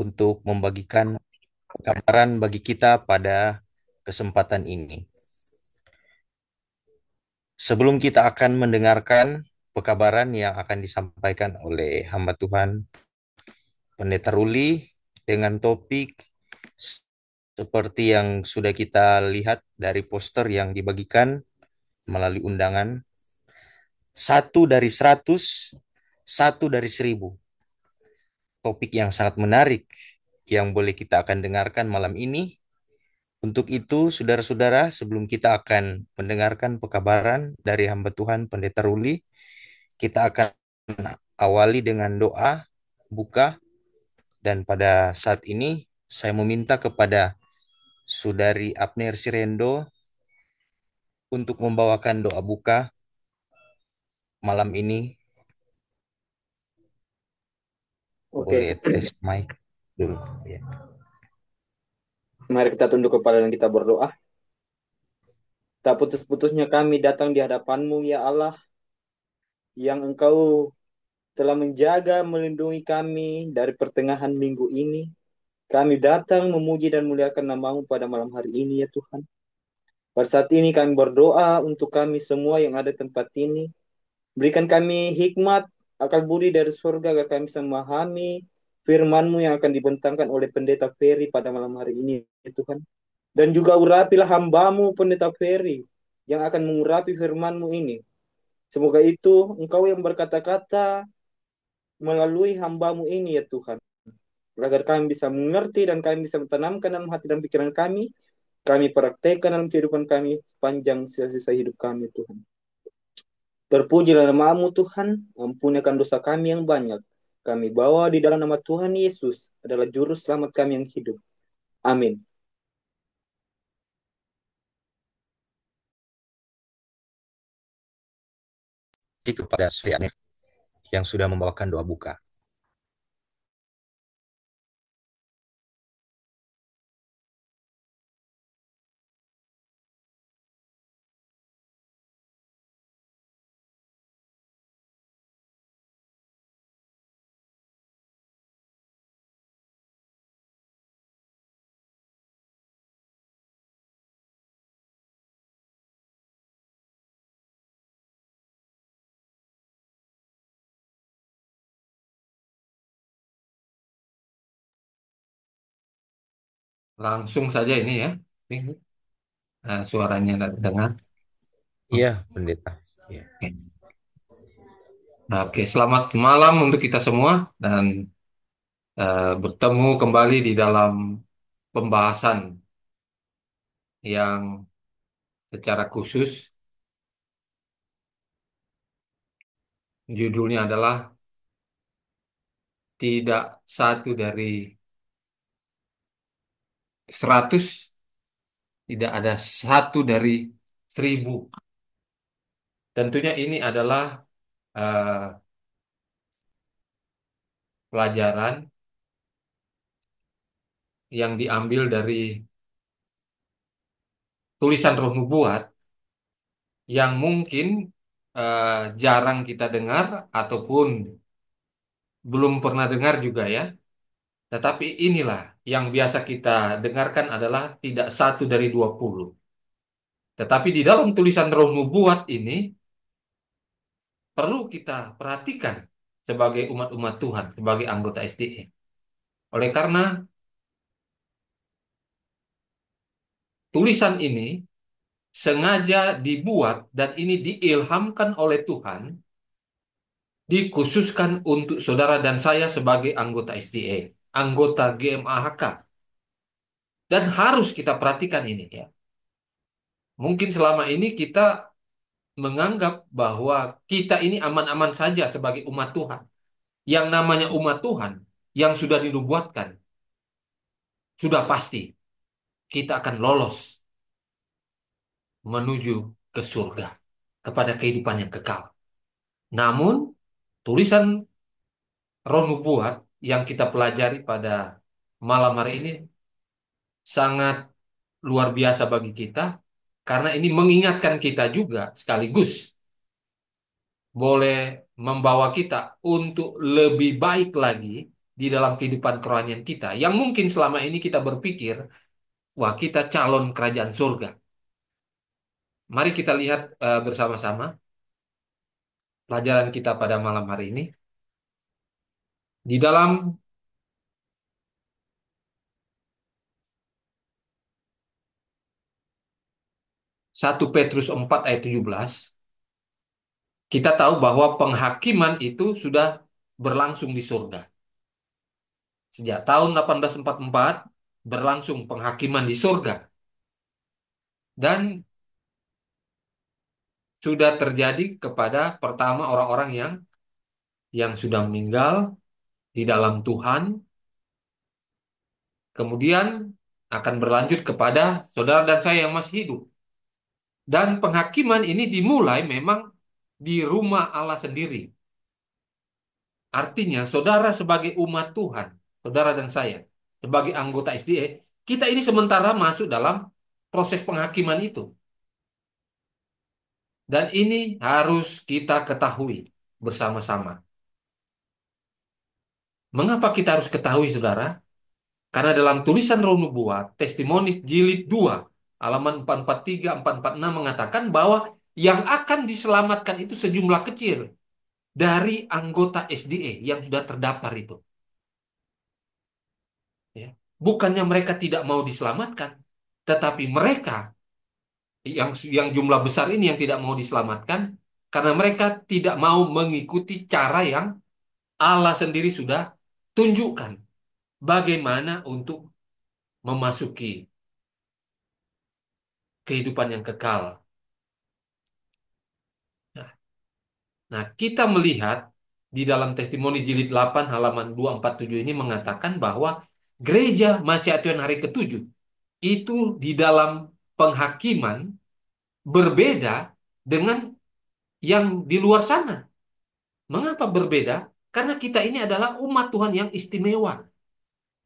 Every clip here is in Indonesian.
untuk membagikan gambaran bagi kita pada kesempatan ini. Sebelum kita akan mendengarkan pekabaran yang akan disampaikan oleh hamba Tuhan Pendeta Ruli dengan topik seperti yang sudah kita lihat dari poster yang dibagikan melalui undangan, satu dari 100, satu dari 1000. Topik yang sangat menarik yang boleh kita akan dengarkan malam ini. Untuk itu, saudara-saudara, sebelum kita akan mendengarkan pekabaran dari hamba Tuhan Pendeta Ruli, kita akan awali dengan doa buka, dan pada saat ini saya meminta kepada Saudari Abner Sirendo untuk membawakan doa buka malam ini. Oke, Boleh tes mic dulu ya. mari kita tunduk kepala dan kita berdoa. Tak putus-putusnya kami datang di hadapan-Mu, ya Allah, yang Engkau telah menjaga, melindungi kami dari pertengahan minggu ini. Kami datang memuji dan muliakan nama-Mu pada malam hari ini, ya Tuhan. Pada saat ini kami berdoa untuk kami semua yang ada di tempat ini. Berikan kami hikmat, akal budi dari surga, agar kami bisa memahami firman-Mu yang akan dibentangkan oleh Pendeta Ferry pada malam hari ini, ya Tuhan. Dan juga urapilah hamba-Mu Pendeta Ferry yang akan mengurapi firman-Mu ini. Semoga itu Engkau yang berkata-kata melalui hamba-Mu ini, ya Tuhan. Agar kami bisa mengerti dan kami bisa menanamkan dalam hati dan pikiran kami praktekkan dalam kehidupan kami sepanjang sisa-sisa hidup kami, Tuhan. Terpujilah nama-Mu, Tuhan. Ampunikan dosa kami yang banyak. Kami bawa di dalam nama Tuhan Yesus adalah juru selamat kami yang hidup. Amin. Kepada Sri Amir yang sudah membawakan doa buka. Langsung saja ini ya. Nah, suaranya tidak terdengar. Iya, pendeta. Iya. Oke. Nah, oke, selamat malam untuk kita semua dan bertemu kembali di dalam pembahasan yang secara khusus judulnya adalah tidak satu dari 100, tidak ada satu dari 1000. Tentunya ini adalah eh, pelajaran yang diambil dari tulisan Roh Nubuat yang mungkin jarang kita dengar ataupun belum pernah dengar juga ya. Tetapi inilah yang biasa kita dengarkan adalah tidak satu dari 20. Tetapi di dalam tulisan Roh Nubuat ini perlu kita perhatikan sebagai umat-umat Tuhan, sebagai anggota SDE. Oleh karena tulisan ini sengaja dibuat dan ini diilhamkan oleh Tuhan, dikhususkan untuk saudara dan saya sebagai anggota SDE, anggota GMAHK. Dan harus kita perhatikan ini ya. Mungkin selama ini kita menganggap bahwa kita ini aman-aman saja sebagai umat Tuhan. Yang namanya umat Tuhan yang sudah dinubuatkan, sudah pasti kita akan lolos menuju ke surga, kepada kehidupan yang kekal. Namun, tulisan Roh Nubuat yang kita pelajari pada malam hari ini sangat luar biasa bagi kita, karena ini mengingatkan kita juga sekaligus boleh membawa kita untuk lebih baik lagi di dalam kehidupan kerohanian kita, yang mungkin selama ini kita berpikir, wah kita calon kerajaan surga. Mari kita lihat bersama-sama pelajaran kita pada malam hari ini. Di dalam 1 Petrus 4 ayat 17, kita tahu bahwa penghakiman itu sudah berlangsung di surga. Sejak tahun 1844 berlangsung penghakiman di surga. Dan sudah terjadi kepada pertama orang-orang yang sudah meninggal di dalam Tuhan. Kemudian akan berlanjut kepada saudara dan saya yang masih hidup. Dan penghakiman ini dimulai memang di rumah Allah sendiri. Artinya, saudara sebagai umat Tuhan, saudara dan saya sebagai anggota SDA, kita ini sementara masuk dalam proses penghakiman itu. Dan ini harus kita ketahui bersama-sama. Mengapa kita harus ketahui, saudara? Karena dalam tulisan Roh Nubuat, Testimoni Jilid 2, halaman 443, 446 mengatakan bahwa yang akan diselamatkan itu sejumlah kecil dari anggota SDA yang sudah terdaftar itu. Ya. Bukannya mereka tidak mau diselamatkan, tetapi mereka yang jumlah besar ini yang tidak mau diselamatkan karena mereka tidak mau mengikuti cara yang Allah sendiri sudah tunjukkan bagaimana untuk memasuki kehidupan yang kekal. Nah, kita melihat di dalam Testimoni Jilid 8 halaman 247 ini mengatakan bahwa gereja Masyiatuan hari ketujuh itu di dalam penghakiman berbeda dengan yang di luar sana. Mengapa berbeda? Karena kita ini adalah umat Tuhan yang istimewa.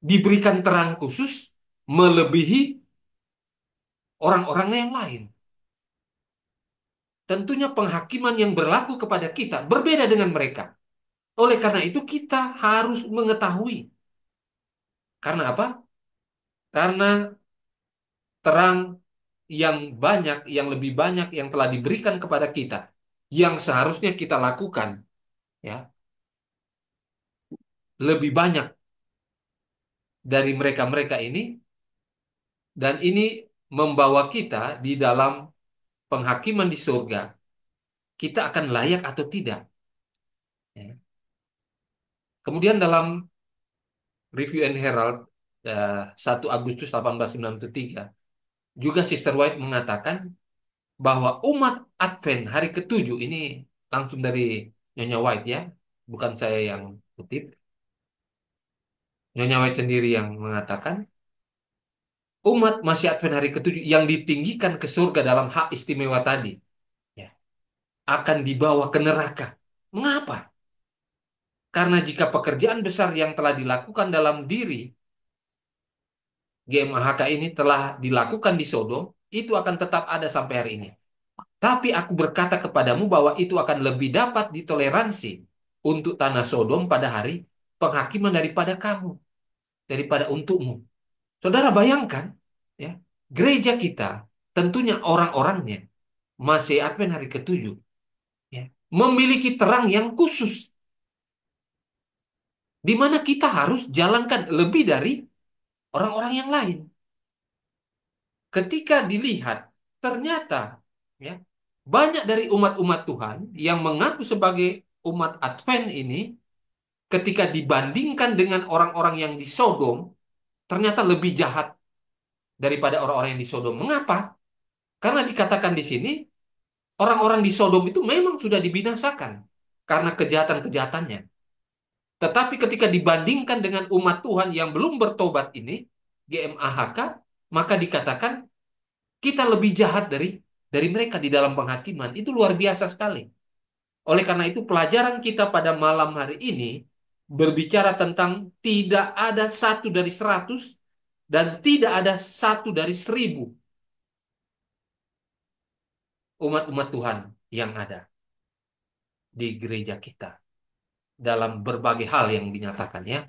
Diberikan terang khusus melebihi orang-orang yang lain. Tentunya penghakiman yang berlaku kepada kita berbeda dengan mereka. Oleh karena itu kita harus mengetahui. Karena apa? Karena terang yang banyak, yang lebih banyak yang telah diberikan kepada kita, yang seharusnya kita lakukan, ya, lebih banyak dari mereka-mereka ini, dan ini membawa kita di dalam penghakiman di surga. Kita akan layak atau tidak. Ya. Kemudian dalam Review and Herald 1 Agustus 1893, juga Sister White mengatakan bahwa umat Advent hari ketujuh ini langsung dari Nyonya White, ya, bukan saya yang kutip. Nyonya White sendiri yang mengatakan umat masih Advent hari ketujuh yang ditinggikan ke surga dalam hak istimewa tadi, ya, akan dibawa ke neraka. Mengapa? Karena jika pekerjaan besar yang telah dilakukan dalam diri GMAHK ini telah dilakukan di Sodom, itu akan tetap ada sampai hari ini. Tapi aku berkata kepadamu bahwa itu akan lebih dapat ditoleransi untuk tanah Sodom pada hari penghakiman daripada kamu, daripada untukmu. Saudara bayangkan, ya, gereja kita, tentunya orang-orangnya, masih Advent hari ketujuh, ya, memiliki terang yang khusus, di mana kita harus jalankan lebih dari orang-orang yang lain. Ketika dilihat, ternyata, ya, banyak dari umat-umat Tuhan yang mengaku sebagai umat Advent ini, ketika dibandingkan dengan orang-orang yang di Sodom, ternyata lebih jahat daripada orang-orang yang di Sodom. Mengapa? Karena dikatakan di sini, orang-orang di Sodom itu memang sudah dibinasakan karena kejahatan-kejahatannya. Tetapi ketika dibandingkan dengan umat Tuhan yang belum bertobat ini, GMAHK, maka dikatakan kita lebih jahat dari mereka di dalam penghakiman. Itu luar biasa sekali. Oleh karena itu pelajaran kita pada malam hari ini berbicara tentang tidak ada 1 dari 100 dan tidak ada 1 dari 1000 umat-umat Tuhan yang ada di gereja kita dalam berbagai hal yang dinyatakan, ya.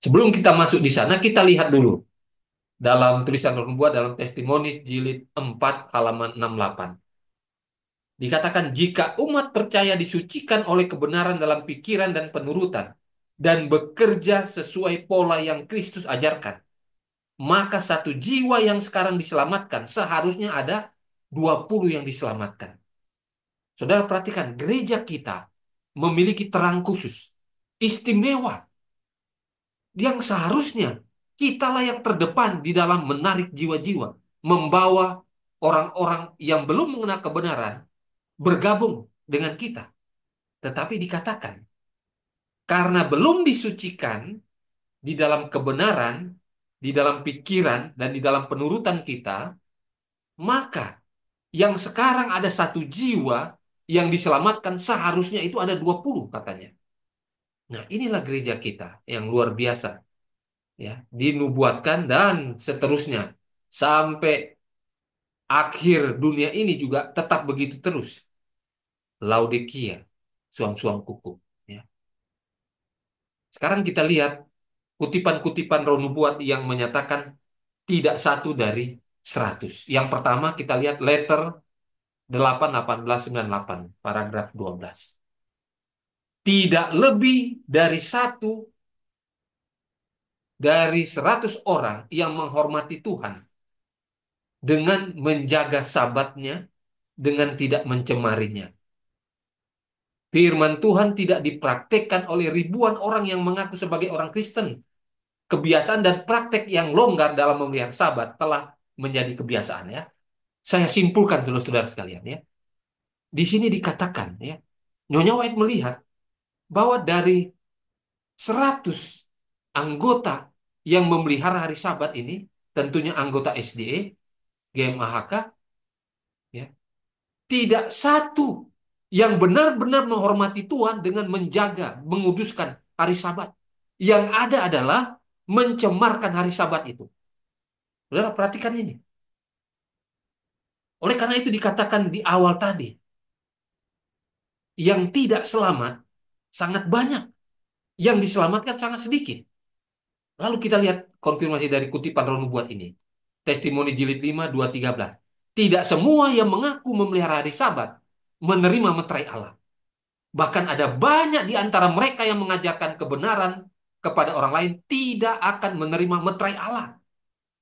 Sebelum kita masuk di sana, kita lihat dulu dalam tulisan Roh Nubuat dalam Testimoni jilid 4 halaman 68. Dikatakan, jika umat percaya disucikan oleh kebenaran dalam pikiran dan penurutan, dan bekerja sesuai pola yang Kristus ajarkan, maka satu jiwa yang sekarang diselamatkan, seharusnya ada 20 yang diselamatkan. Saudara perhatikan, gereja kita memiliki terang khusus, istimewa, yang seharusnya kitalah yang terdepan di dalam menarik jiwa-jiwa, membawa orang-orang yang belum mengenal kebenaran bergabung dengan kita. Tetapi dikatakan, karena belum disucikan di dalam kebenaran, di dalam pikiran, dan di dalam penurutan kita, maka yang sekarang ada satu jiwa yang diselamatkan, seharusnya itu ada 20 katanya. Nah, inilah gereja kita yang luar biasa. Ya, dinubuatkan dan seterusnya. Sampai akhir dunia ini juga tetap begitu terus. Laodikia, suam-suam kuku. Ya. Sekarang kita lihat kutipan-kutipan roh nubuat yang menyatakan tidak satu dari 100. Yang pertama kita lihat letter 8:18-98, paragraf 12. Tidak lebih dari satu dari 100 orang yang menghormati Tuhan dengan menjaga sabatnya, dengan tidak mencemarinya. Firman Tuhan tidak dipraktekkan oleh ribuan orang yang mengaku sebagai orang Kristen. Kebiasaan dan praktek yang longgar dalam memelihara sabat telah menjadi kebiasaan, ya. Saya simpulkan, saudara-saudara sekalian, ya. Di sini dikatakan, ya, Nyonya White melihat bahwa dari 100 anggota yang memelihara hari Sabat ini, tentunya anggota SDA, GMAHK, ya, tidak satu yang benar-benar menghormati Tuhan dengan menjaga, menguduskan hari Sabat. Yang ada adalah mencemarkan hari Sabat itu. Saudara, perhatikan ini. Oleh karena itu dikatakan di awal tadi, yang tidak selamat sangat banyak, yang diselamatkan sangat sedikit. Lalu kita lihat konfirmasi dari kutipan Roh Nubuat ini. Testimoni jilid 5, 2, 13. Tidak semua yang mengaku memelihara hari Sabat menerima meterai Allah. Bahkan ada banyak di antara mereka yang mengajarkan kebenaran kepada orang lain tidak akan menerima meterai Allah.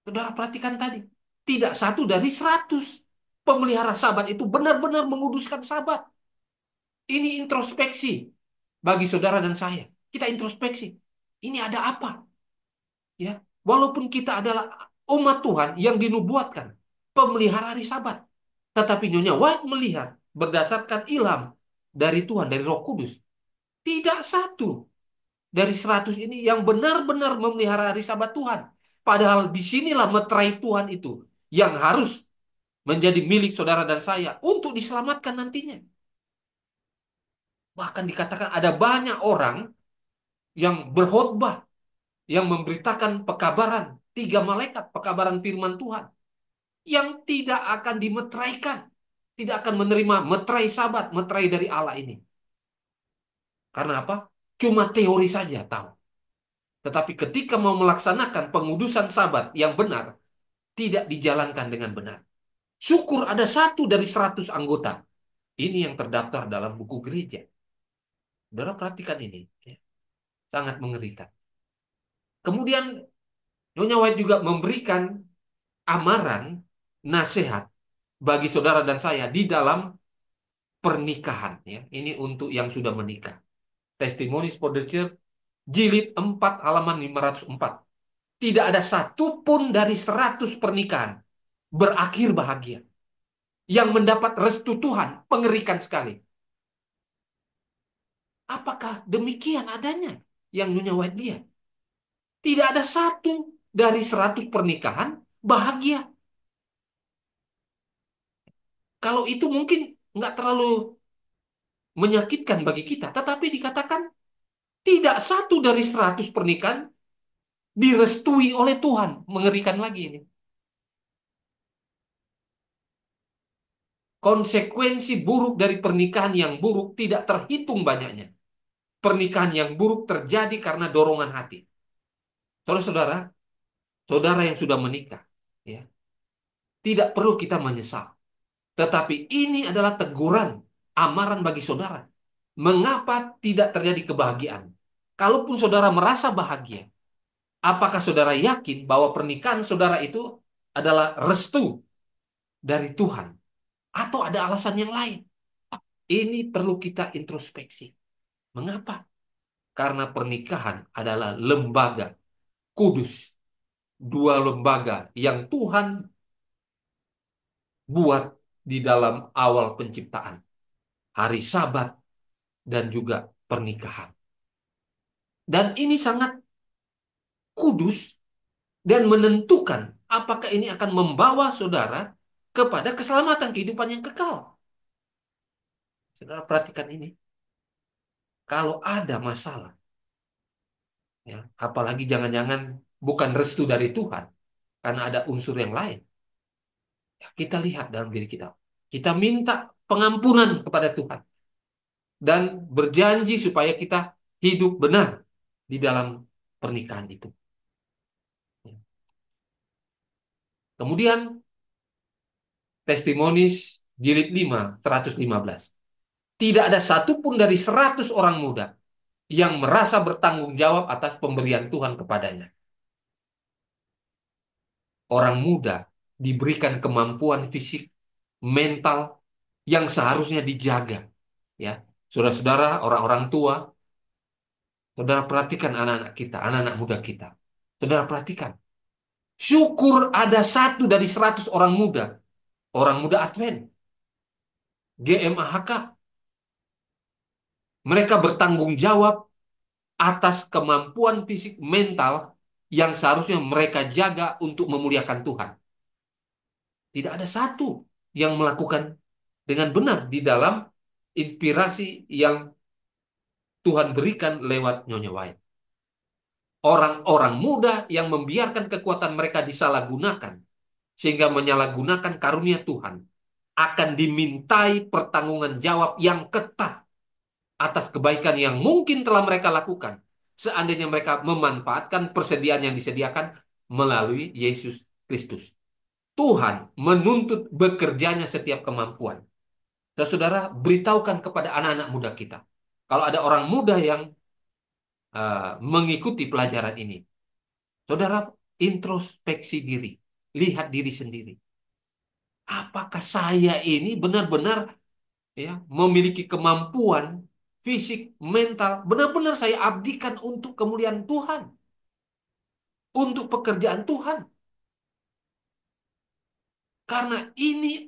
Saudara perhatikan tadi. Tidak satu dari 100 pemelihara Sabat itu benar-benar menguduskan Sabat. Ini introspeksi bagi saudara dan saya. Kita introspeksi. Ini ada apa? Ya, walaupun kita adalah umat Tuhan yang dinubuatkan pemelihara hari Sabat, tetapi Nyonya White melihat berdasarkan ilham dari Tuhan, dari Roh Kudus, tidak satu dari 100 ini yang benar-benar memelihara hari Sabat Tuhan. Padahal disinilah meterai Tuhan itu yang harus menjadi milik saudara dan saya untuk diselamatkan nantinya. Bahkan dikatakan ada banyak orang yang berkhotbah, yang memberitakan pekabaran, 3 malaikat, pekabaran firman Tuhan, yang tidak akan dimeteraikan, tidak akan menerima meterai Sabat, meterai dari Allah ini. Karena apa? Cuma teori saja tahu. Tetapi ketika mau melaksanakan pengudusan Sabat yang benar, tidak dijalankan dengan benar. Syukur ada 1 dari 100 anggota. Ini yang terdaftar dalam buku gereja. Saudara perhatikan ini. Ya. Sangat mengerikan. Kemudian Nyonya White juga memberikan amaran, nasihat bagi saudara dan saya di dalam pernikahan. Ya. Ini untuk yang sudah menikah. Testimonies for the Church, jilid 4, halaman 504. Tidak ada satupun dari 100 pernikahan berakhir bahagia. Yang mendapat restu Tuhan, mengerikan sekali. Apakah demikian adanya yang Nyonya White lihat? Tidak ada satu dari 100 pernikahan bahagia. Kalau itu mungkin nggak terlalu menyakitkan bagi kita. Tetapi dikatakan tidak satu dari 100 pernikahan direstui oleh Tuhan. Mengerikan lagi ini. Konsekuensi buruk dari pernikahan yang buruk tidak terhitung banyaknya. Pernikahan yang buruk terjadi karena dorongan hati. Saudara-saudara, saudara yang sudah menikah, ya, tidak perlu kita menyesal. Tetapi ini adalah teguran, amaran bagi saudara. Mengapa tidak terjadi kebahagiaan? Kalaupun saudara merasa bahagia, apakah saudara yakin bahwa pernikahan saudara itu adalah restu dari Tuhan? Atau ada alasan yang lain? Ini perlu kita introspeksi. Mengapa? Karena pernikahan adalah lembaga kudus. Dua lembaga yang Tuhan buat di dalam awal penciptaan. Hari Sabat dan juga pernikahan. Dan ini sangat kudus dan menentukan apakah ini akan membawa saudara kepada keselamatan kehidupan yang kekal. Saudara perhatikan ini. Kalau ada masalah, ya, apalagi jangan-jangan bukan restu dari Tuhan, karena ada unsur yang lain. Ya, kita lihat dalam diri kita. Kita minta pengampunan kepada Tuhan. Dan berjanji supaya kita hidup benar di dalam pernikahan itu. Kemudian Testimonis jilid 5, 115. Tidak ada satupun dari 100 orang muda yang merasa bertanggung jawab atas pemberian Tuhan kepadanya. Orang muda diberikan kemampuan fisik, mental yang seharusnya dijaga. Ya, saudara-saudara, orang-orang tua, saudara perhatikan anak-anak kita, anak-anak muda kita. Saudara perhatikan. Syukur ada 1 dari 100 orang muda Advent, GMAHK. Mereka bertanggung jawab atas kemampuan fisik mental yang seharusnya mereka jaga untuk memuliakan Tuhan. Tidak ada satu yang melakukan dengan benar di dalam inspirasi yang Tuhan berikan lewat Nyonya White. Orang-orang muda yang membiarkan kekuatan mereka disalahgunakan sehingga menyalahgunakan karunia Tuhan akan dimintai pertanggungjan jawab yang ketat atas kebaikan yang mungkin telah mereka lakukan seandainya mereka memanfaatkan persediaan yang disediakan melalui Yesus Kristus. Tuhan menuntut bekerjanya setiap kemampuan. Saudara, beritahukan kepada anak-anak muda kita. Kalau ada orang muda yang mengikuti pelajaran ini, saudara introspeksi diri, lihat diri sendiri. Apakah saya ini benar-benar, ya, memiliki kemampuan fisik, mental, benar-benar saya abdikan untuk kemuliaan Tuhan, untuk pekerjaan Tuhan. Karena ini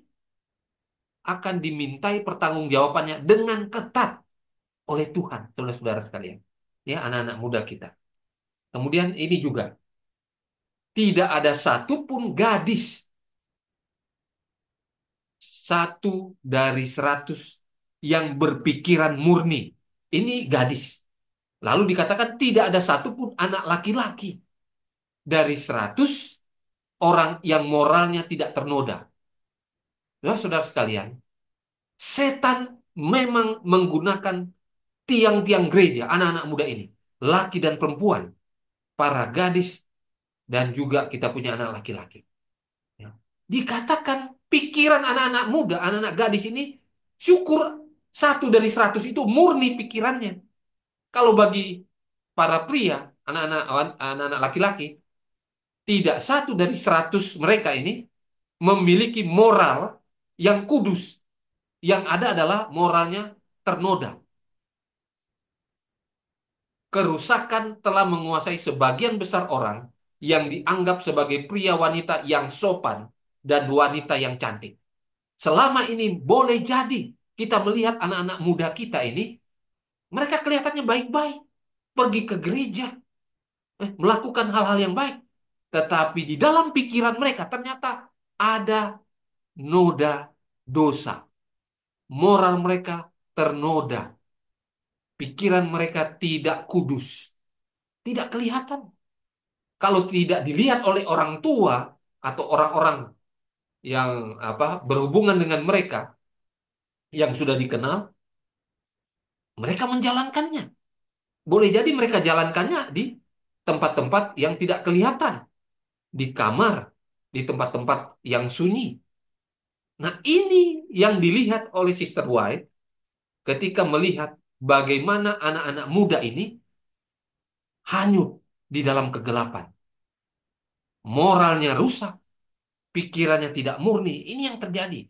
akan dimintai pertanggungjawabannya dengan ketat oleh Tuhan, saudara-saudara sekalian. Ya, anak-anak muda kita. Kemudian ini juga, tidak ada satupun gadis 1 dari 100 yang berpikiran murni. Ini gadis. Lalu dikatakan tidak ada satupun anak laki-laki dari 100 orang yang moralnya tidak ternoda. Saudara sekalian, setan memang menggunakan tiang-tiang gereja, anak-anak muda ini, laki dan perempuan, para gadis, dan juga kita punya anak laki-laki. Ya. Dikatakan pikiran anak-anak muda, anak-anak gadis ini, syukur 1 dari 100 itu murni pikirannya. Kalau bagi para pria, anak-anak laki-laki, tidak 1 dari 100 mereka ini memiliki moral yang kudus. Yang ada adalah moralnya ternoda. Kerusakan telah menguasai sebagian besar orang yang dianggap sebagai pria wanita yang sopan dan wanita yang cantik. Selama ini boleh jadi kita melihat anak-anak muda kita ini, mereka kelihatannya baik-baik, pergi ke gereja, melakukan hal-hal yang baik. Tetapi di dalam pikiran mereka ternyata ada noda dosa. Moral mereka ternoda. Pikiran mereka tidak kudus. Tidak kelihatan. Kalau tidak dilihat oleh orang tua atau orang-orang yang berhubungan dengan mereka yang sudah dikenal, mereka menjalankannya. Boleh jadi mereka jalankannya di tempat-tempat yang tidak kelihatan, di kamar, di tempat-tempat yang sunyi. Nah, ini yang dilihat oleh Sister White ketika melihat bagaimana anak-anak muda ini hanyut di dalam kegelapan. Moralnya rusak, pikirannya tidak murni. Ini yang terjadi.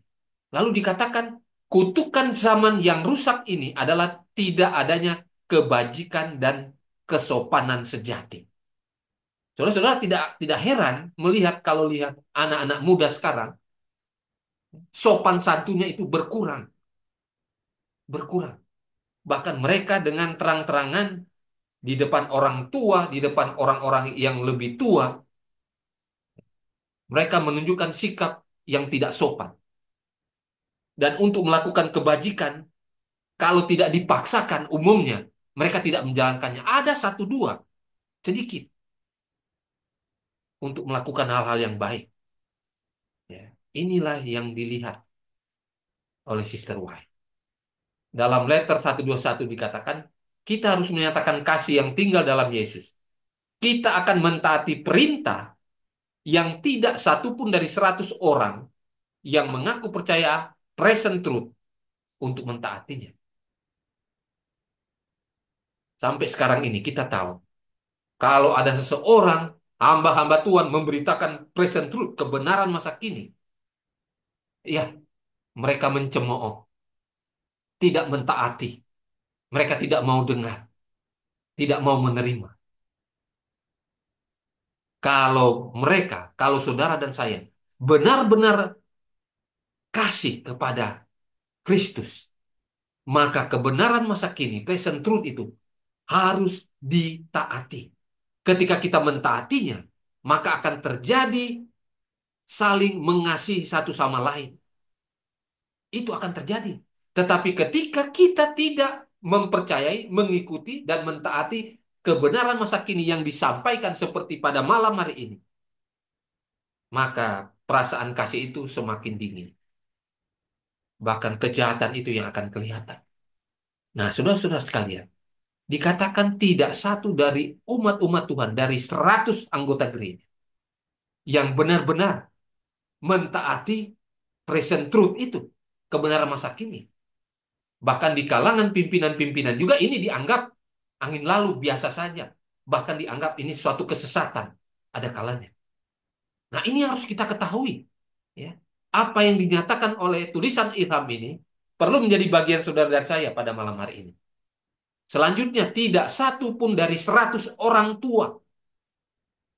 Lalu dikatakan, kutukan zaman yang rusak ini adalah tidak adanya kebajikan dan kesopanan sejati. Saudara-saudara tidak heran melihat kalau lihat anak-anak muda sekarang, sopan santunnya itu berkurang, berkurang. Bahkan mereka dengan terang-terangan di depan orang tua, di depan orang-orang yang lebih tua, mereka menunjukkan sikap yang tidak sopan. Dan untuk melakukan kebajikan, kalau tidak dipaksakan umumnya, mereka tidak menjalankannya. Ada satu dua, sedikit, untuk melakukan hal-hal yang baik. Ya. Inilah yang dilihat oleh Sister White. Dalam letter 121 dikatakan, kita harus menyatakan kasih yang tinggal dalam Yesus. Kita akan mentaati perintah yang tidak satupun dari 100 orang yang mengaku percaya present truth untuk mentaatinya. Sampai sekarang ini kita tahu, kalau ada seseorang, hamba-hamba Tuhan memberitakan present truth, kebenaran masa kini, ya, mereka mencemooh, tidak mentaati. Mereka tidak mau dengar, tidak mau menerima. Kalau saudara dan saya benar-benar kasih kepada Kristus, maka kebenaran masa kini, present truth itu harus ditaati. Ketika kita mentaatinya, maka akan terjadi saling mengasihi satu sama lain. Itu akan terjadi. Tetapi ketika kita tidak mempercayai, mengikuti, dan mentaati kebenaran masa kini yang disampaikan seperti pada malam hari ini, maka perasaan kasih itu semakin dingin. Bahkan kejahatan itu yang akan kelihatan. Nah, saudara-saudara sekalian, dikatakan tidak satu dari umat-umat Tuhan, dari 100 anggota gereja, yang benar-benar mentaati present truth itu, kebenaran masa kini. Bahkan di kalangan pimpinan-pimpinan juga ini dianggap angin lalu, biasa saja. Bahkan dianggap ini suatu kesesatan. Ada kalanya. Nah, ini yang harus kita ketahui. Ya. Apa yang dinyatakan oleh tulisan Ilham ini perlu menjadi bagian saudara dan saya pada malam hari ini. Selanjutnya, tidak satu pun dari 100 orang tua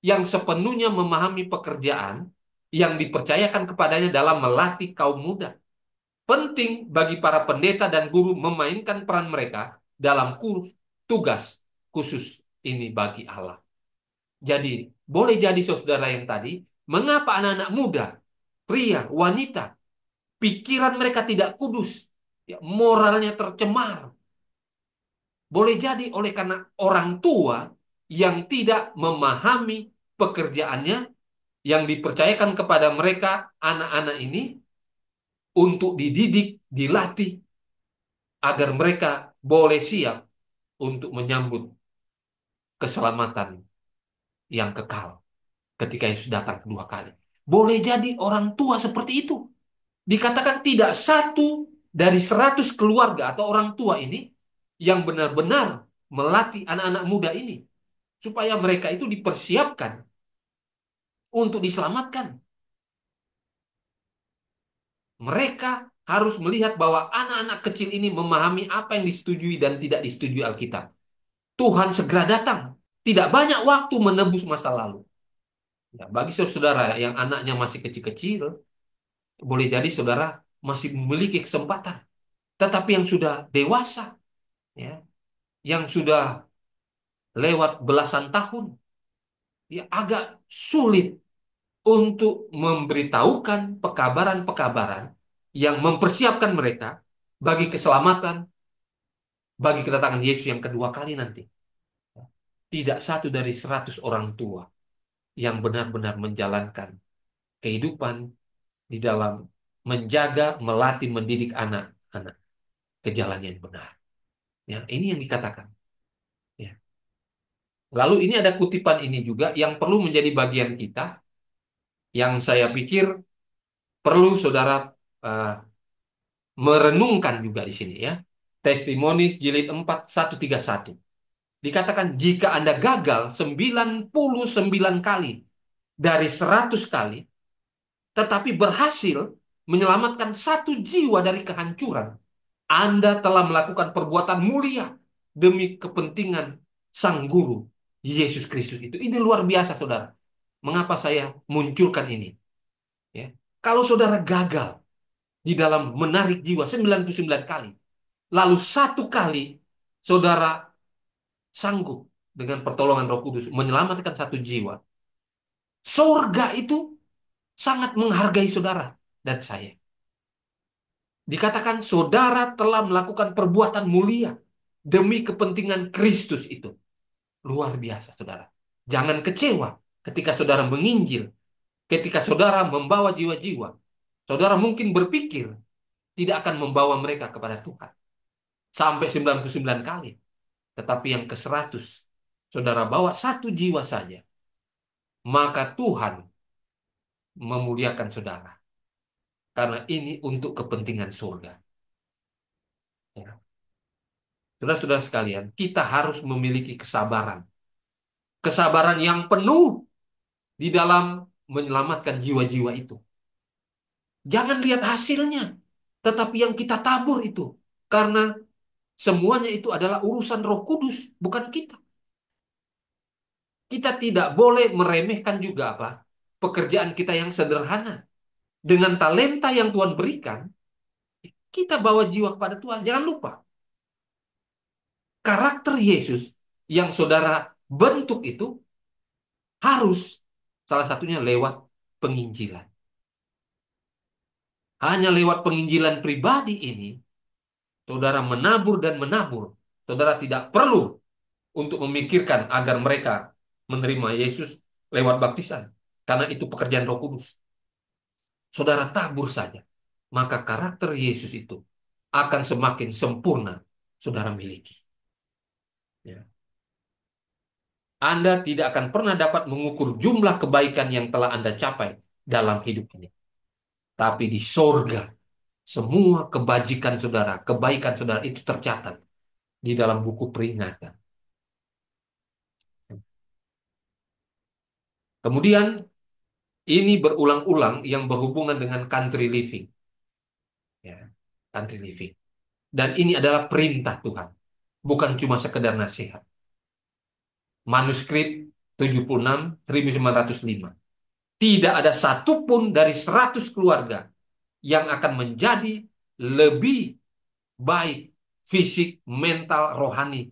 yang sepenuhnya memahami pekerjaan yang dipercayakan kepadanya dalam melatih kaum muda. Penting bagi para pendeta dan guru memainkan peran mereka dalam tugas khusus ini bagi Allah. Jadi, boleh jadi saudara yang tadi, mengapa anak-anak muda, pria, wanita, pikiran mereka tidak kudus, ya, moralnya tercemar. Boleh jadi oleh karena orang tua yang tidak memahami pekerjaannya yang dipercayakan kepada mereka, anak-anak ini, untuk dididik, dilatih, agar mereka boleh siap untuk menyambut keselamatan yang kekal ketika Yesus datang kedua kali. Boleh jadi orang tua seperti itu. Dikatakan tidak satu dari 100 keluarga atau orang tua ini yang benar-benar melatih anak-anak muda ini supaya mereka itu dipersiapkan untuk diselamatkan. Mereka harus melihat bahwa anak-anak kecil ini memahami apa yang disetujui dan tidak disetujui Alkitab. Tuhan segera datang. Tidak banyak waktu menebus masa lalu. Ya, bagi saudara yang anaknya masih kecil-kecil, boleh jadi saudara masih memiliki kesempatan. Tetapi yang sudah dewasa, ya, yang sudah lewat belasan tahun, ya agak sulit untuk memberitahukan pekabaran-pekabaran yang mempersiapkan mereka bagi keselamatan, bagi kedatangan Yesus yang kedua kali nanti. Tidak satu dari 100 orang tua yang benar-benar menjalankan kehidupan di dalam menjaga, melatih, mendidik anak-anak ke jalan yang benar. Ya, ini yang dikatakan. Ya. Lalu ini ada kutipan ini juga yang perlu menjadi bagian kita, yang saya pikir perlu saudara eh, merenungkan juga di sini ya. Testimonies jilid 4, 131. Dikatakan jika Anda gagal 99 kali dari 100 kali, tetapi berhasil menyelamatkan satu jiwa dari kehancuran, Anda telah melakukan perbuatan mulia demi kepentingan Sang Guru, Yesus Kristus itu. Ini luar biasa, saudara. Mengapa saya munculkan ini? Ya. Kalau saudara gagal di dalam menarik jiwa 99 kali, lalu satu kali saudara sanggup dengan pertolongan Roh Kudus menyelamatkan satu jiwa, surga itu sangat menghargai saudara dan saya. Dikatakan saudara telah melakukan perbuatan mulia demi kepentingan Kristus itu. Luar biasa, saudara. Jangan kecewa ketika saudara menginjil, ketika saudara membawa jiwa-jiwa. Saudara mungkin berpikir tidak akan membawa mereka kepada Tuhan sampai 99 kali. Tetapi yang ke-100, saudara bawa satu jiwa saja, maka Tuhan memuliakan saudara. Karena ini untuk kepentingan surga. Ya. Saudara-saudara sekalian, kita harus memiliki kesabaran. Kesabaran yang penuh di dalam menyelamatkan jiwa-jiwa itu. Jangan lihat hasilnya, tetapi yang kita tabur itu. Karena semuanya itu adalah urusan Roh Kudus, bukan kita. Kita tidak boleh meremehkan juga apa? Pekerjaan kita yang sederhana. Dengan talenta yang Tuhan berikan, kita bawa jiwa kepada Tuhan. Jangan lupa, karakter Yesus yang saudara bentuk itu harus salah satunya lewat penginjilan. Hanya lewat penginjilan pribadi ini, saudara menabur dan menabur. Saudara tidak perlu untuk memikirkan agar mereka menerima Yesus lewat baptisan. Karena itu pekerjaan Roh Kudus. Saudara tabur saja. Maka karakter Yesus itu akan semakin sempurna saudara miliki. Ya. Anda tidak akan pernah dapat mengukur jumlah kebaikan yang telah Anda capai dalam hidup ini. Tapi di sorga, semua kebajikan saudara, kebaikan saudara itu tercatat di dalam buku peringatan. Kemudian, ini berulang-ulang yang berhubungan dengan country living. Ya, country living. Dan ini adalah perintah Tuhan. Bukan cuma sekedar nasihat. Manuskrip 76, 1905. Tidak ada satupun dari 100 keluarga yang akan menjadi lebih baik fisik, mental, rohani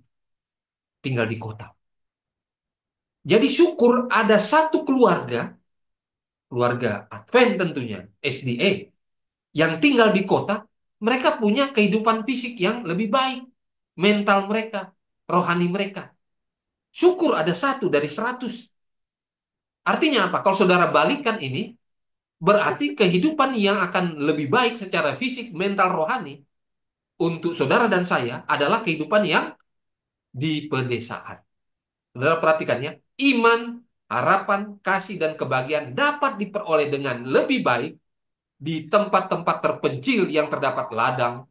tinggal di kota. Jadi syukur ada satu keluarga, keluarga Advent tentunya, SDA, yang tinggal di kota, mereka punya kehidupan fisik yang lebih baik. Mental mereka, rohani mereka. Syukur ada satu dari 100. Artinya apa? Kalau saudara balikan ini, berarti kehidupan yang akan lebih baik secara fisik, mental, rohani untuk saudara dan saya adalah kehidupan yang di pedesaan. Saudara perhatikan ya, iman, harapan, kasih, dan kebahagiaan dapat diperoleh dengan lebih baik di tempat-tempat terpencil yang terdapat ladang,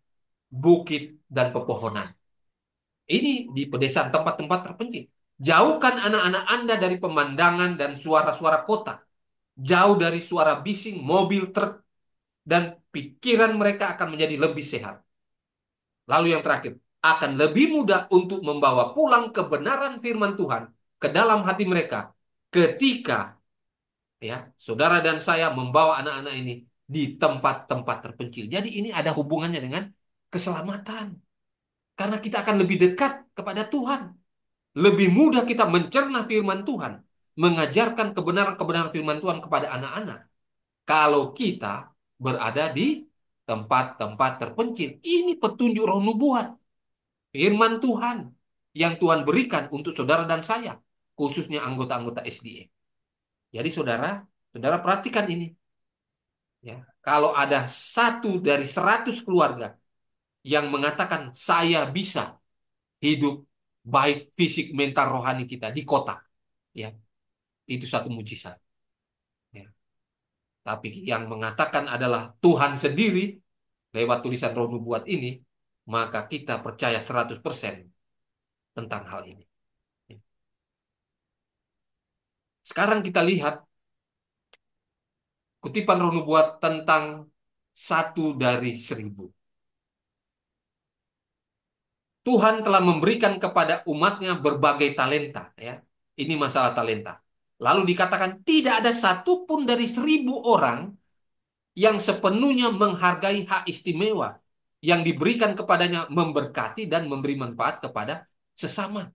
bukit, dan pepohonan. Ini di pedesaan, tempat-tempat terpencil. Jauhkan anak-anak Anda dari pemandangan dan suara-suara kota. Jauh dari suara bising, mobil, truk, dan pikiran mereka akan menjadi lebih sehat. Lalu yang terakhir, akan lebih mudah untuk membawa pulang kebenaran firman Tuhan ke dalam hati mereka ketika ya saudara dan saya membawa anak-anak ini di tempat-tempat terpencil. Jadi ini ada hubungannya dengan keselamatan. Karena kita akan lebih dekat kepada Tuhan. Lebih mudah kita mencerna firman Tuhan, mengajarkan kebenaran-kebenaran firman Tuhan kepada anak-anak. Kalau kita berada di tempat-tempat terpencil. Ini petunjuk roh nubuat. Firman Tuhan yang Tuhan berikan untuk saudara dan saya, khususnya anggota-anggota SDA. Jadi saudara, saudara perhatikan ini. Ya, kalau ada satu dari 100 keluarga yang mengatakan saya bisa hidup baik fisik, mental, rohani kita di kota. Ya, itu satu mujizat. Ya. Tapi yang mengatakan adalah Tuhan sendiri lewat tulisan Roh Nubuat ini, maka kita percaya 100% tentang hal ini. Ya. Sekarang kita lihat kutipan Roh Nubuat tentang 1 dari 1000. Tuhan telah memberikan kepada umatnya berbagai talenta. Ya. Ini masalah talenta. Lalu dikatakan tidak ada satupun dari 1000 orang yang sepenuhnya menghargai hak istimewa yang diberikan kepadanya memberkati dan memberi manfaat kepada sesama.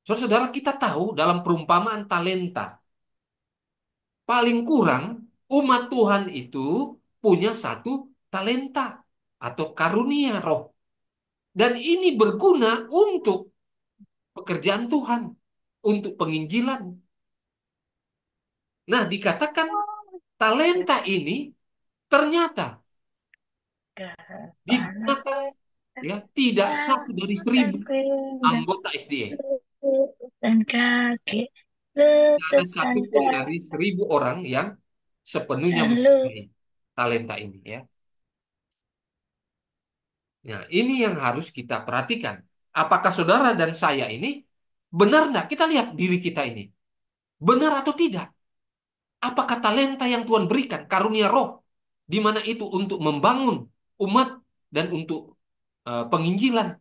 Saudara-saudara, kita tahu dalam perumpamaan talenta, paling kurang umat Tuhan itu punya 1 talenta atau karunia roh. Dan ini berguna untuk pekerjaan Tuhan, untuk penginjilan. Nah, dikatakan talenta ini ternyata digunakan ya tidak 1 dari 1000 anggota SDA. Dan kaki, Tidak ada lutut dan satupun dari 1000 orang yang sepenuhnya lalu menghargai talenta ini ya. Nah, ini yang harus kita perhatikan. Apakah saudara dan saya ini benar enggak? Kita lihat diri kita ini. Benar atau tidak? Apakah talenta yang Tuhan berikan, karunia roh, di mana itu untuk membangun umat dan untuk penginjilan,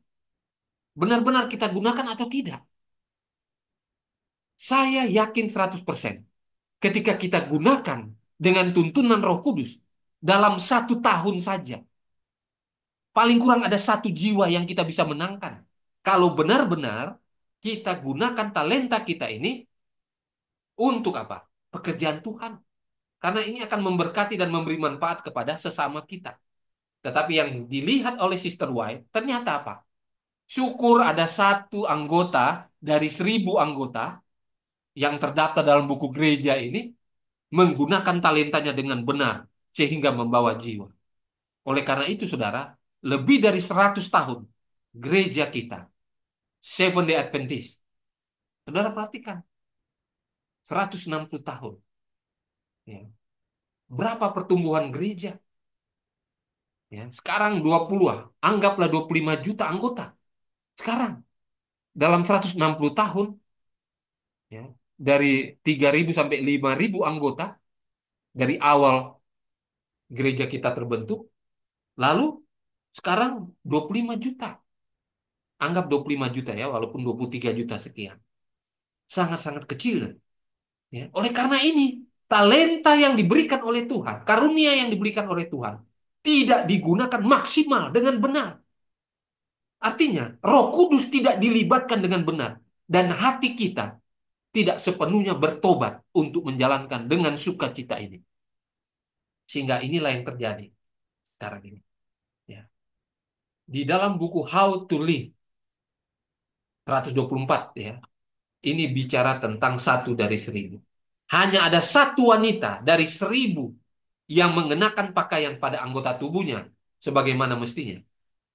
benar-benar kita gunakan atau tidak? Saya yakin 100%. Ketika kita gunakan dengan tuntunan Roh Kudus, dalam 1 tahun saja, paling kurang ada 1 jiwa yang kita bisa menangkan. Kalau benar-benar kita gunakan talenta kita ini untuk apa? Pekerjaan Tuhan. Karena ini akan memberkati dan memberi manfaat kepada sesama kita. Tetapi yang dilihat oleh Sister White, ternyata apa? Syukur ada 1 anggota dari 1000 anggota yang terdaftar dalam buku gereja ini menggunakan talentanya dengan benar sehingga membawa jiwa. Oleh karena itu, saudara, lebih dari 100 tahun gereja kita, Seventh Day Adventist, saudara perhatikan, 160 tahun. Ya. Berapa pertumbuhan gereja? Ya. Sekarang 20, anggaplah 25 juta anggota. Sekarang, dalam 160 tahun, ya, dari 3.000 sampai 5.000 anggota, dari awal gereja kita terbentuk, lalu sekarang 25 juta. Anggap 25 juta ya, walaupun 23 juta sekian. Sangat-sangat kecil. Ya. Oleh karena ini, talenta yang diberikan oleh Tuhan, karunia yang diberikan oleh Tuhan, tidak digunakan maksimal dengan benar. Artinya, Roh Kudus tidak dilibatkan dengan benar. Dan hati kita tidak sepenuhnya bertobat untuk menjalankan dengan sukacita ini. Sehingga inilah yang terjadi sekarang ini. Ya. Di dalam buku How to Live, 124 ya, ini bicara tentang 1 dari 1000. Hanya ada 1 wanita dari 1000 yang mengenakan pakaian pada anggota tubuhnya sebagaimana mestinya.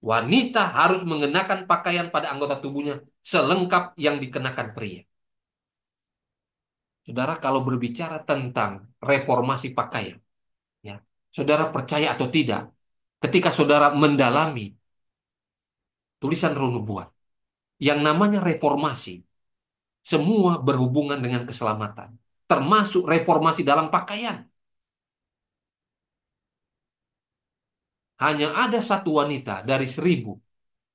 Wanita harus mengenakan pakaian pada anggota tubuhnya selengkap yang dikenakan pria. Saudara, kalau berbicara tentang reformasi pakaian, ya, saudara percaya atau tidak, ketika saudara mendalami tulisan Roh Nubuat, yang namanya reformasi, semua berhubungan dengan keselamatan, termasuk reformasi dalam pakaian. Hanya ada 1 wanita dari 1000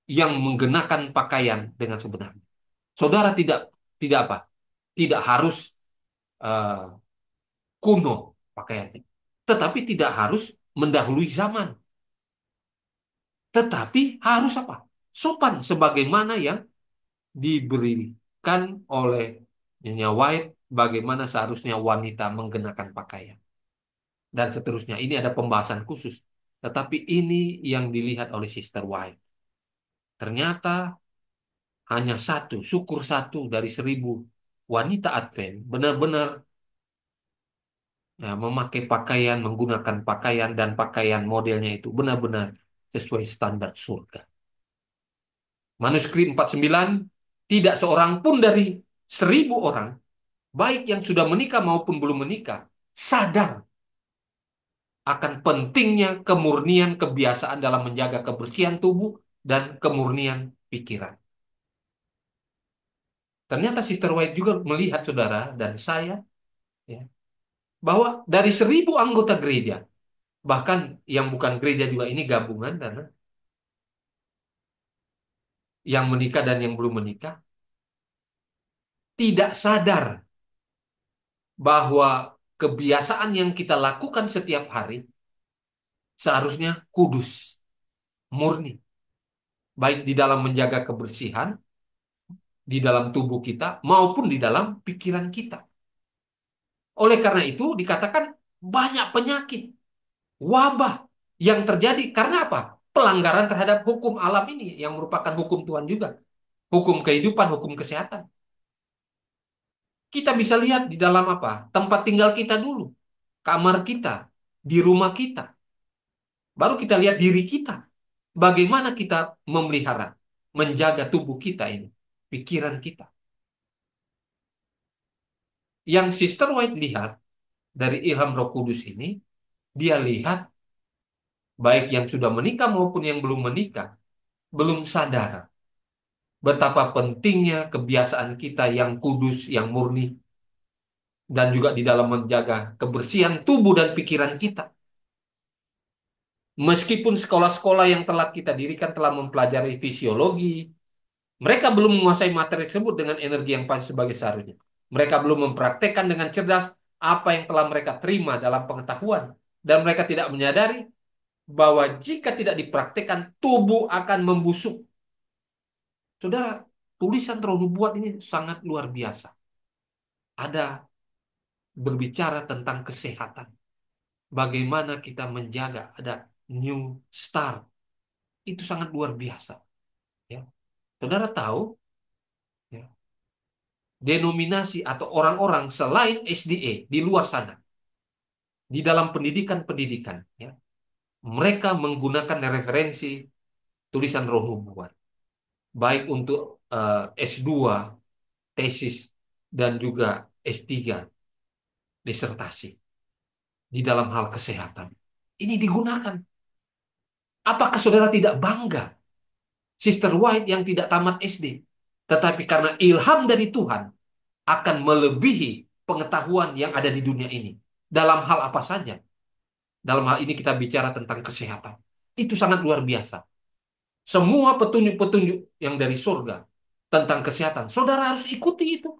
yang menggenakan pakaian dengan sebenarnya. Saudara tidak apa? Tidak harus uh, kuno pakaiannya, tetapi tidak harus mendahului zaman. Tetapi harus apa? Sopan sebagaimana yang diberikan oleh Nyonya White, bagaimana seharusnya wanita menggenakan pakaian. Dan seterusnya. Ini ada pembahasan khusus. Tetapi ini yang dilihat oleh Sister White. Ternyata hanya syukur 1 dari 1000 wanita Advent benar-benar ya, memakai pakaian, menggunakan pakaian, dan pakaian modelnya itu benar-benar sesuai standar surga. Manuskrip 49 Tidak seorang pun dari 1.000 orang, baik yang sudah menikah maupun belum menikah, sadar akan pentingnya kemurnian kebiasaan dalam menjaga kebersihan tubuh dan kemurnian pikiran. Ternyata Sister White juga melihat saudara dan saya, ya, bahwa dari 1.000 anggota gereja, bahkan yang bukan gereja juga ini gabungan, dan yang menikah dan yang belum menikah, tidak sadar bahwa kebiasaan yang kita lakukan setiap hari seharusnya kudus, murni, baik di dalam menjaga kebersihan di dalam tubuh kita maupun di dalam pikiran kita. Oleh karena itu dikatakan banyak penyakit, wabah yang terjadi karena apa? Pelanggaran terhadap hukum alam ini yang merupakan hukum Tuhan juga. Hukum kehidupan, hukum kesehatan. Kita bisa lihat di dalam apa? Tempat tinggal kita dulu, kamar kita, di rumah kita. Baru kita lihat diri kita. Bagaimana kita memelihara, menjaga tubuh kita ini, pikiran kita. Yang Sister White lihat dari ilham Roh Kudus ini, dia lihat baik yang sudah menikah maupun yang belum menikah, belum sadar betapa pentingnya kebiasaan kita yang kudus, yang murni, dan juga di dalam menjaga kebersihan tubuh dan pikiran kita. Meskipun sekolah-sekolah yang telah kita dirikan telah mempelajari fisiologi, mereka belum menguasai materi tersebut dengan energi yang pas sebagai seharusnya. Mereka belum mempraktekkan dengan cerdas apa yang telah mereka terima dalam pengetahuan. Dan mereka tidak menyadari bahwa jika tidak dipraktekkan, tubuh akan membusuk. Saudara, tulisan Roh Nubuat ini sangat luar biasa. Ada berbicara tentang kesehatan. Bagaimana kita menjaga, ada new start. Itu sangat luar biasa. Ya. Saudara tahu, ya, denominasi atau orang-orang selain SDA di luar sana, di dalam pendidikan-pendidikan, ya, mereka menggunakan referensi tulisan Roh Nubuat, baik untuk S2, tesis, dan juga S3, disertasi, di dalam hal kesehatan. Ini digunakan. Apakah saudara tidak bangga? Sister White yang tidak tamat SD, tetapi karena ilham dari Tuhan, akan melebihi pengetahuan yang ada di dunia ini. Dalam hal apa saja? Dalam hal ini kita bicara tentang kesehatan. Itu sangat luar biasa. Semua petunjuk-petunjuk yang dari surga tentang kesehatan, saudara harus ikuti itu.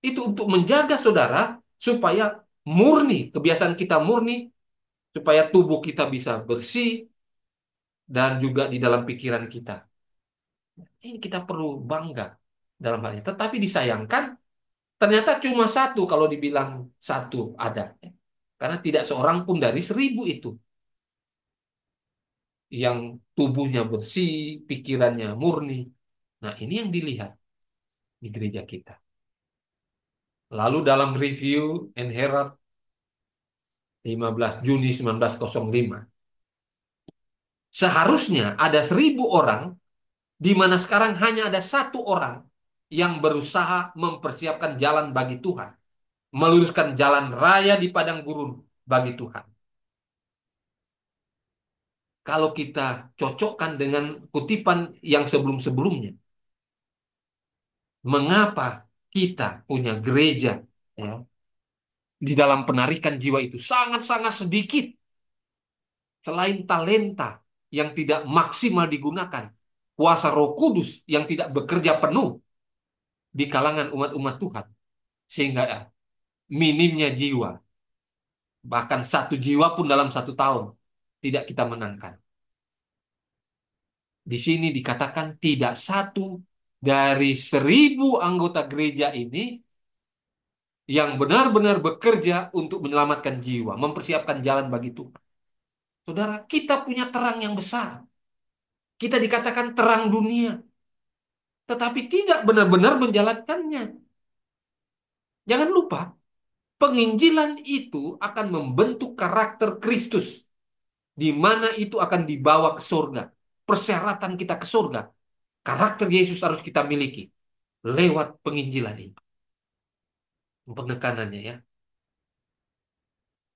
Itu untuk menjaga saudara supaya murni, kebiasaan kita murni, supaya tubuh kita bisa bersih, dan juga di dalam pikiran kita. Ini kita perlu bangga dalam hal ini. Tetapi disayangkan, ternyata cuma satu kalau dibilang satu ada. Karena tidak seorang pun dari 1.000 itu yang tubuhnya bersih, pikirannya murni. Nah, ini yang dilihat di gereja kita. Lalu dalam review and Herald 15 Juni 1905, seharusnya ada 1.000 orang, di mana sekarang hanya ada 1 orang yang berusaha mempersiapkan jalan bagi Tuhan, meluruskan jalan raya di padang gurun bagi Tuhan. Kalau kita cocokkan dengan kutipan yang sebelum-sebelumnya, mengapa kita punya gereja, ya, di dalam penarikan jiwa itu sangat-sangat sedikit, selain talenta yang tidak maksimal digunakan, kuasa Roh Kudus yang tidak bekerja penuh di kalangan umat-umat Tuhan, sehingga minimnya jiwa, bahkan 1 jiwa pun dalam 1 tahun tidak kita menangkan. Di sini dikatakan tidak satu dari 1.000 anggota gereja ini yang benar-benar bekerja untuk menyelamatkan jiwa, mempersiapkan jalan bagi Tuhan. Saudara, kita punya terang yang besar. Kita dikatakan terang dunia, tetapi tidak benar-benar menjalankannya. Jangan lupa, penginjilan itu akan membentuk karakter Kristus, di mana itu akan dibawa ke surga. Persyaratan kita ke surga, karakter Yesus harus kita miliki. lewat penginjilan ini. Penekanannya ya.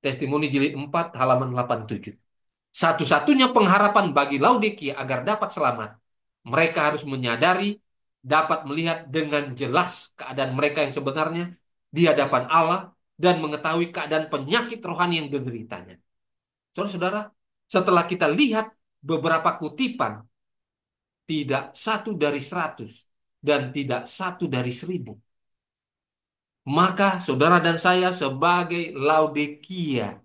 Testimoni jilid 4 halaman 87. Satu-satunya pengharapan bagi Laodikia agar dapat selamat, mereka harus menyadari, dapat melihat dengan jelas keadaan mereka yang sebenarnya di hadapan Allah dan mengetahui keadaan penyakit rohani yang dideritanya. Saudara-saudara, setelah kita lihat beberapa kutipan, tidak satu dari 100 dan tidak satu dari 1000, maka saudara dan saya sebagai Laodikia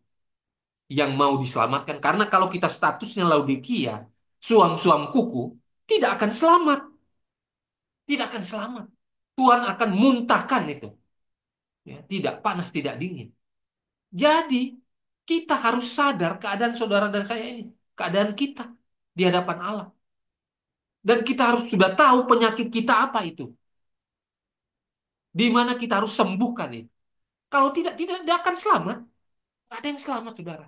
yang mau diselamatkan. Karena kalau kita statusnya Laodikia, suam-suam kuku, tidak akan selamat. Tidak akan selamat. Tuhan akan muntahkan itu. Ya, tidak panas, tidak dingin. Jadi, kita harus sadar keadaan saudara dan saya ini. Keadaan kita di hadapan Allah. Dan kita harus sudah tahu penyakit kita apa itu. Di mana kita harus sembuhkan itu. Kalau tidak akan selamat. Tidak ada yang selamat, saudara.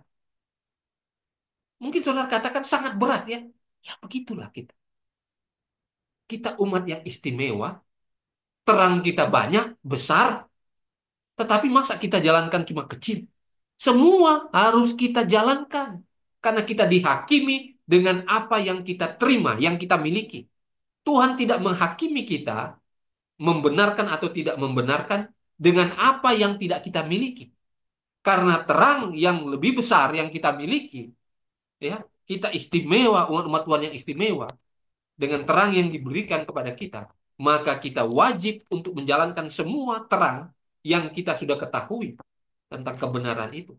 Mungkin saudara katakan sangat berat ya. Ya begitulah kita. Kita umat yang istimewa. Terang kita banyak, besar. Tetapi masa kita jalankan cuma kecil? Semua harus kita jalankan. Karena kita dihakimi dengan apa yang kita terima, yang kita miliki. Tuhan tidak menghakimi kita, membenarkan atau tidak membenarkan dengan apa yang tidak kita miliki. Karena terang yang lebih besar yang kita miliki, ya, kita istimewa, umat Tuhan yang istimewa, dengan terang yang diberikan kepada kita, maka kita wajib untuk menjalankan semua terang yang kita sudah ketahui tentang kebenaran itu.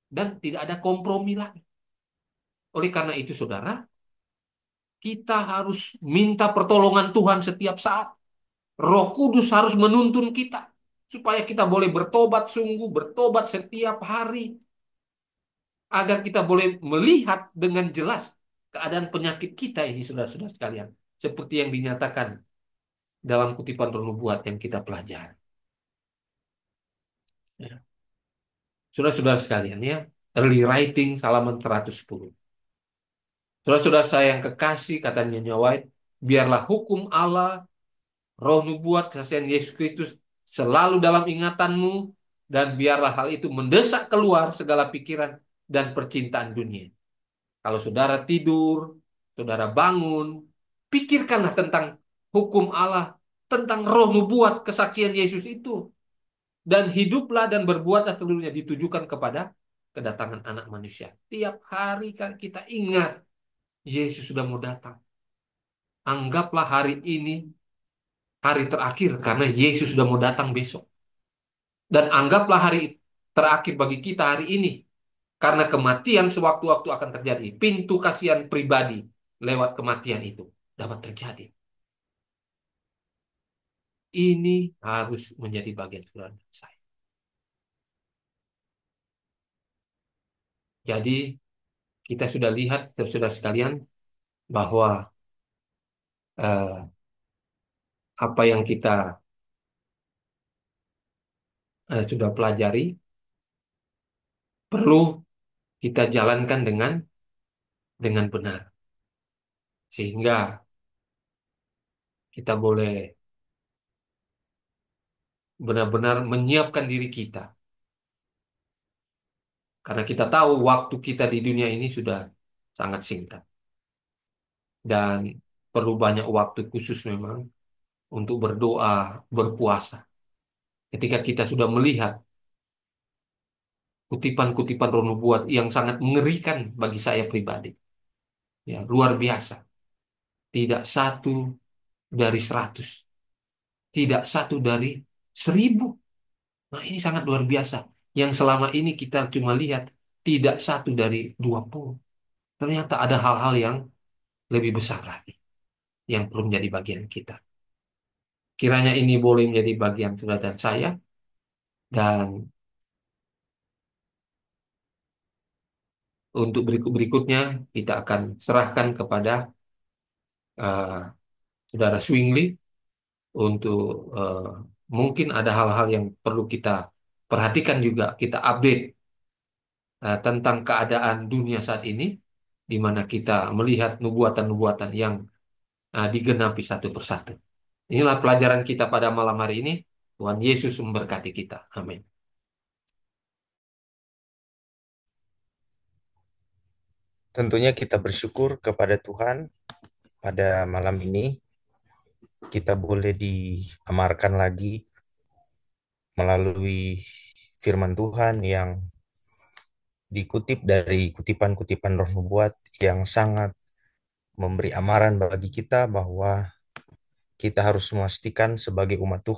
Dan tidak ada kompromi lagi. Oleh karena itu, saudara, kita harus minta pertolongan Tuhan setiap saat. Roh Kudus harus menuntun kita supaya kita boleh bertobat sungguh, bertobat setiap hari, agar kita boleh melihat dengan jelas keadaan penyakit kita ini, saudara-saudara sekalian, seperti yang dinyatakan dalam kutipan Roh Nubuat yang kita pelajari. Ya. Saudara-saudara sekalian ya, early writing halaman 110. Saudara-saudara saya yang kekasih, katanya Nyonya White, biarlah hukum Allah, Roh Nubuat, kesaksian Yesus Kristus selalu dalam ingatanmu, dan biarlah hal itu mendesak keluar segala pikiran dan percintaan dunia. Kalau saudara tidur, saudara bangun, pikirkanlah tentang hukum Allah, tentang Roh Nubuat, kesaksian Yesus itu. Dan hiduplah dan berbuatlah seluruhnya ditujukan kepada kedatangan anak manusia. Tiap hari kita ingat, Yesus sudah mau datang. Anggaplah hari ini hari terakhir karena Yesus sudah mau datang besok. Dan anggaplah hari terakhir bagi kita hari ini. Karena kematian sewaktu-waktu akan terjadi. Pintu kasihan pribadi lewat kematian itu dapat terjadi. Ini harus menjadi bagian saudara dan saya. Jadi kita sudah lihat, saudara sekalian, bahwa apa yang kita sudah pelajari perlu kita jalankan dengan benar. Sehingga kita boleh benar-benar menyiapkan diri kita. Karena kita tahu waktu kita di dunia ini sudah sangat singkat. Dan perlu banyak waktu khusus memang untuk berdoa, berpuasa. Ketika kita sudah melihat kutipan-kutipan Roh Nubuat yang sangat mengerikan bagi saya pribadi. Ya, luar biasa. Tidak satu dari 100. Tidak satu dari 1000. Nah, ini sangat luar biasa. Yang selama ini kita cuma lihat tidak satu dari 20. Ternyata ada hal-hal yang lebih besar lagi yang perlu menjadi bagian kita. Kiranya ini boleh menjadi bagian saudara dan saya. Dan untuk berikut-berikutnya kita akan serahkan kepada saudara Swingli untuk mungkin ada hal-hal yang perlu kita perhatikan juga, kita update tentang keadaan dunia saat ini, di mana kita melihat nubuatan-nubuatan yang digenapi satu persatu. Inilah pelajaran kita pada malam hari ini. Tuhan Yesus memberkati kita. Amin. Tentunya kita bersyukur kepada Tuhan pada malam ini. Kita boleh diamarkan lagi melalui firman Tuhan yang dikutip dari kutipan-kutipan Roh Nubuat yang sangat memberi amaran bagi kita bahwa kita harus memastikan sebagai umat Tuhan